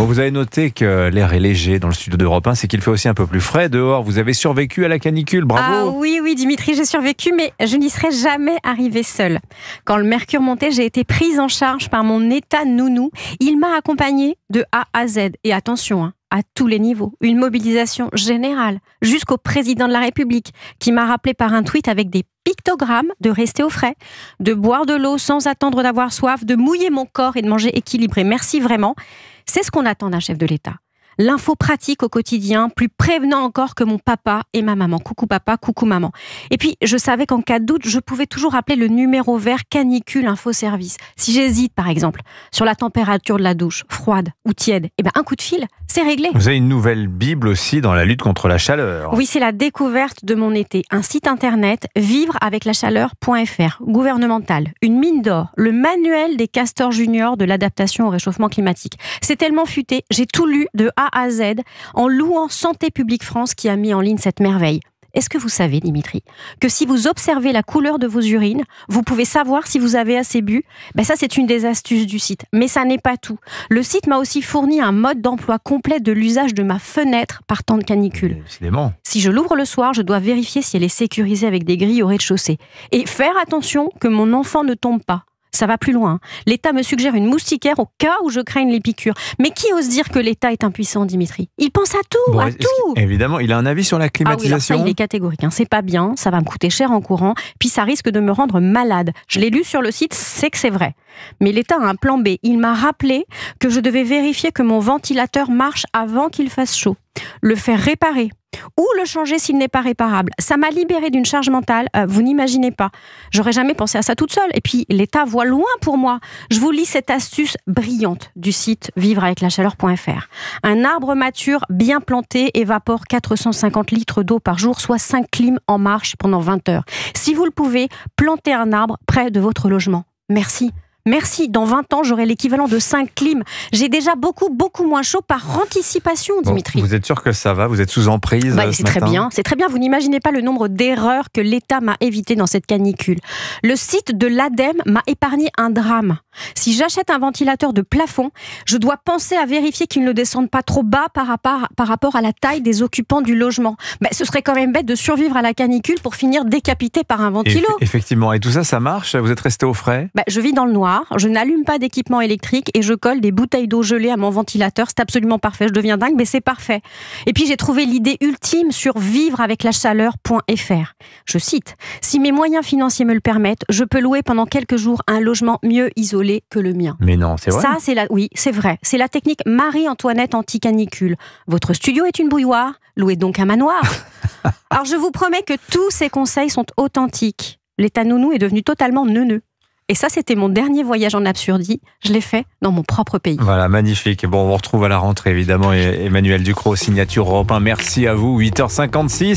Bon, vous avez noté que l'air est léger dans le studio d'Europe 1, c'est qu'il fait aussi un peu plus frais dehors. Vous avez survécu à la canicule, bravo. Ah oui Dimitri, j'ai survécu, mais je n'y serais jamais arrivée seule. Quand le mercure montait, j'ai été prise en charge par mon état nounou. Il m'a accompagnée de A à Z. Et attention, à tous les niveaux. Une mobilisation générale, jusqu'au président de la République, qui m'a rappelé par un tweet avec des pictogrammes de rester au frais, de boire de l'eau sans attendre d'avoir soif, de mouiller mon corps et de manger équilibré. Merci vraiment. C'est ce qu'on attend d'un chef de l'État. L'info pratique au quotidien, plus prévenant encore que mon papa et ma maman. Coucou papa, coucou maman. Et puis, je savais qu'en cas de doute, je pouvais toujours appeler le numéro vert canicule info service. Si j'hésite, par exemple, sur la température de la douche, froide ou tiède, un coup de fil, c'est réglé. Vous avez une nouvelle Bible aussi dans la lutte contre la chaleur. Oui, c'est la découverte de mon été. Un site internet, vivreaveclachaleur.fr, gouvernemental, une mine d'or, le manuel des castors juniors de l'adaptation au réchauffement climatique. C'est tellement futé, j'ai tout lu de A à Z en louant Santé publique France qui a mis en ligne cette merveille. Est-ce que vous savez, Dimitri, que si vous observez la couleur de vos urines, vous pouvez savoir si vous avez assez bu? Ça, c'est une des astuces du site. Mais ça n'est pas tout. Le site m'a aussi fourni un mode d'emploi complet de l'usage de ma fenêtre par temps de canicule. Décidément. Si je l'ouvre le soir, je dois vérifier si elle est sécurisée avec des grilles au rez-de-chaussée. Et faire attention que mon enfant ne tombe pas. Ça va plus loin. L'État me suggère une moustiquaire au cas où je craigne les piqûres. Mais qui ose dire que l'État est impuissant, Dimitri? Il pense à tout, à tout. Évidemment, il a un avis sur la climatisation. Ah oui, ça, il est catégorique. C'est pas bien, ça va me coûter cher en courant, puis ça risque de me rendre malade. Je l'ai lu sur le site, c'est que c'est vrai. Mais l'État a un plan B. Il m'a rappelé que je devais vérifier que mon ventilateur marche avant qu'il fasse chaud. Le faire réparer ou le changer s'il n'est pas réparable. Ça m'a libérée d'une charge mentale, vous n'imaginez pas. J'aurais jamais pensé à ça toute seule. Et puis, l'État voit loin pour moi. Je vous lis cette astuce brillante du site vivreaveclachaleur.fr. Un arbre mature, bien planté, évapore 450 litres d'eau par jour, soit 5 clims en marche pendant 20 heures. Si vous le pouvez, plantez un arbre près de votre logement. Merci. Merci, dans 20 ans, j'aurai l'équivalent de 5 clims. J'ai déjà beaucoup moins chaud par anticipation, Dimitri. Vous êtes sûr que ça va? Vous êtes sous emprise c'est très bien. Vous n'imaginez pas le nombre d'erreurs que l'État m'a évité dans cette canicule. Le site de l'ADEME m'a épargné un drame. Si j'achète un ventilateur de plafond, je dois penser à vérifier qu'il ne descende pas trop bas par rapport à la taille des occupants du logement. Ce serait quand même bête de survivre à la canicule pour finir décapité par un ventilo. Effectivement. Et tout ça, ça marche? Vous êtes resté au frais? Je vis dans le noir. Je n'allume pas d'équipement électrique et je colle des bouteilles d'eau gelée à mon ventilateur. C'est absolument parfait. Je deviens dingue, mais c'est parfait. Et puis j'ai trouvé l'idée ultime sur vivreaveclachaleur.fr. Je cite: si mes moyens financiers me le permettent, je peux louer pendant quelques jours un logement mieux isolé que le mien. Mais non, c'est vrai. Ça, oui, c'est vrai. C'est la technique Marie-Antoinette anti-canicule. Votre studio est une bouilloire, louez donc un manoir. Alors je vous promets que tous ces conseils sont authentiques. L'État nounou est devenu totalement neuneux. Et ça, c'était mon dernier voyage en Absurdie. Je l'ai fait dans mon propre pays. Voilà, magnifique. Bon, on vous retrouve à la rentrée, évidemment. Emmanuelle Ducrot, signature Europe 1. Merci à vous, 8h56.